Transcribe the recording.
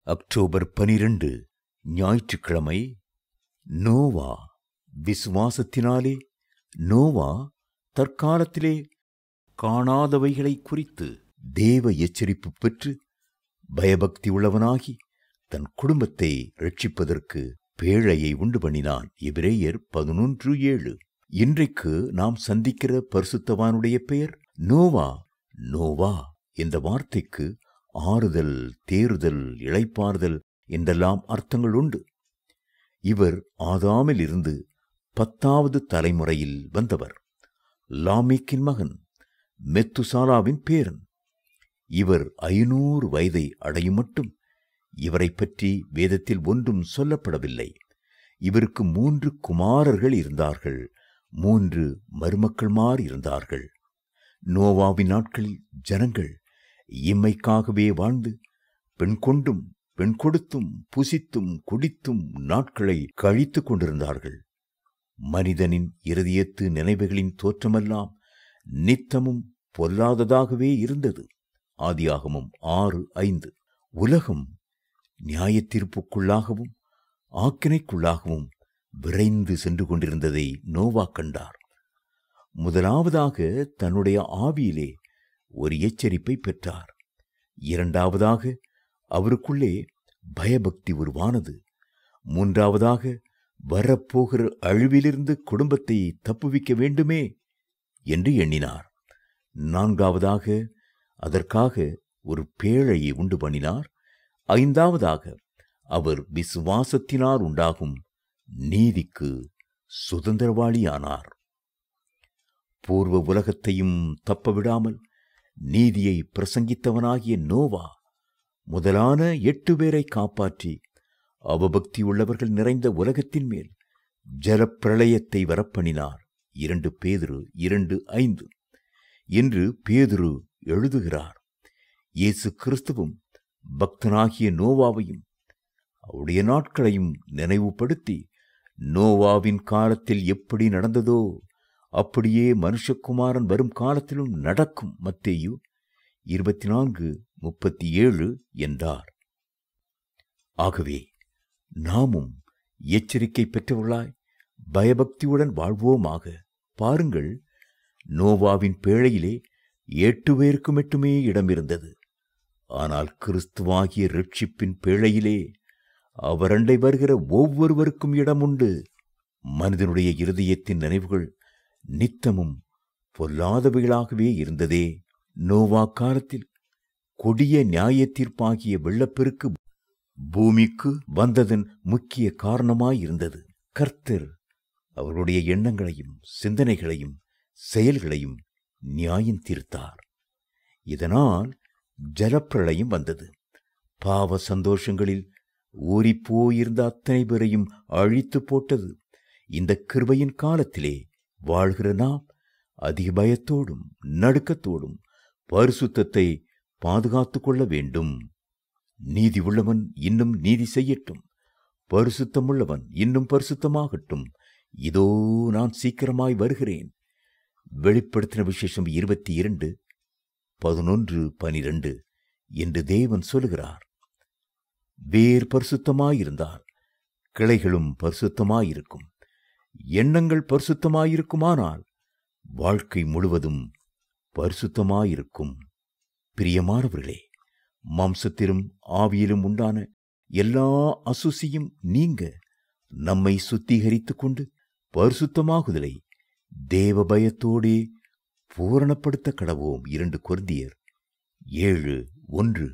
October 12 ஞாயிற்றுக்கிழமை. நோவா. விசுவாசத்தினாலே நோவா தற்காலத்திலே காணாதவைகளை குறித்து தேவ எச்சரிப்பு பெற்று பயபக்தி உள்ளவனாகி தன் குடும்பத்தை ரட்சிப்பதற்கு பேழையை உண்டு பண்ணினான். எபிரேயர் 11:7. இன்றைக்கு நாம் சந்திக்கிற பரிசுத்தவானுடைய பெயர் நோவா. நோவா என்ற வார்த்தைக்கு ஆறுதல், தேறுதல், இளைப்பாறுதல் என்றெல்லாம் அர்த்தங்கள் உண்டு. இவர் ஆதாமில் இருந்து 10வது தலைமுறையில் வந்தவர். லாமேக்கின் மகன், மெத்துசாலாவின் பேரன். இவர் 500 வயதை அடையும் மட்டும் இவரை பற்றி வேதத்தில் ஒன்றும் சொல்லப்படவில்லை. இவருக்கு 3 குமாரர்கள் இருந்தார்கள், 3 மருமக்கள்மார் இருந்தார்கள். நோவாவின் நாட்களில் ஜனங்கள் இம்மைக்காகவே வாழ்ந்து பெண் கொண்டும் பெண் கொடுத்தும் புசித்தும் குடித்தும் நாட்களை கழித்து கொண்டிருந்தார்கள். மனிதனின் இருதயத்து நினைவுகளின் தோற்றமெல்லாம் நித்தமும் பொல்லாததாகவே இருந்தது. ஆதியாகமம் 6:5. உலகம் நியாயத்தீர்ப்புக்குள்ளாகவும் ஆக்கினைக்குள்ளாகவும் விரைந்து சென்று கொண்டிருந்ததை நோவா கண்டார். முதலாவதாக தன்னுடைய ஆவியிலே ஒரு எச்சரிப்பை பெற்றார். இரண்டாவதாக அவருக்குள்ளே பயபக்தி உருவானது. மூன்றாவதாக வரப்போகிற அழிவிலிருந்து குடும்பத்தை தப்புவிக்க வேண்டுமே என்று எண்ணினார். நான்காவதாக அதற்காக ஒரு பேழையை உண்டு பண்ணினார். ஐந்தாவதாக அவர் விசுவாசத்தினால் உண்டாகும் நீதிக்கு சுதந்திரவாளியானார். பூர்வ உலகத்தையும் தப்பவிடாமல் நீதியை பிரசங்கித்தவனாகிய நோவா முதலான 8 பேரை காப்பாற்றி அவபக்தி உள்ளவர்கள் நிறைந்த உலகத்தின் மேல் ஜலப்பிரளயத்தை வரப்பண்ணினார். 2 பேதுரு 2:5 என்று பேதுரு எழுதுகிறார். இயேசு கிறிஸ்துவும் பக்தனாகிய நோவாவையும் அவருடைய நாட்களையும் நினைவுபடுத்தி நோவாவின் காலத்தில் எப்படி நடந்ததோ அப்படியே மனுஷகுமாரன் வரும் காலத்திலும் நடக்கும், மத்தேயு 24:37 என்றார். ஆகவே நாமும் எச்சரிக்கை பெற்றவர்களாய் பயபக்தியுடன் வாழ்வோமாக. பாருங்கள், நோவாவின் பேழையிலே 8 பேருக்கு மட்டுமே இடம் இருந்தது. ஆனால் கிறிஸ்துவாகிய ரட்சிப்பின் பேழையிலே அவரண்டை வருகிற ஒவ்வொருவருக்கும் இடம் உண்டு. மனிதனுடைய இருதயத்தின் நினைவுகள் நித்தமும் பொல்லாதவைகளாகவே இருந்ததே. நோவா காலத்தில் கொடிய நியாய தீர்ப்பாகிய வெள்ளப்பெருக்கு பூமிக்கு வந்ததன் முக்கிய காரணமாயிருந்தது. கர்த்தர் அவர்களுடைய எண்ணங்களையும் சிந்தனைகளையும் செயல்களையும் நியாயம் தீர்த்தார். இதனால் ஜலப்பிரளயம் வந்தது. பாவ சந்தோஷங்களில் ஊறிப்போயிருந்த அத்தனை பேரையும் அழித்து போட்டது. இந்த கிருபையின் காலத்திலே வாழ்கிற நாம் அதிக பயத்தோடும் நடுக்கத்தோடும் பரிசுத்தத்தை பாதுகாத்து கொள்ள வேண்டும். நீதி உள்ளவன் இன்னும் நீதி செய்யட்டும், பரிசுத்தமுள்ளவன் இன்னும் பரிசுத்தமாகட்டும். இதோ நான் சீக்கிரமாய் வருகிறேன். வெளிப்படுத்தின விசேஷம் 22:11-12 என்று தேவன் சொல்லுகிறார். வேர் பரிசுத்தமாயிருந்தால் கிளைகளும் பரிசுத்தமாயிருக்கும். எண்ணங்கள் பரிசுத்தமாயிருக்குமானால் வாழ்க்கை முழுவதும் பரிசுத்தமாயிருக்கும். பிரியமானவர்களே, மாம்சத்திலும் ஆவியிலும் உண்டான எல்லா அசுசியும் நீங்க நம்மை சுத்திகரித்துக் கொண்டு பரிசுத்தமாகுதலை தேவ பயத்தோடே பூரணப்படுத்த கடவோம். 2 கொரிந்தியர் 7:1.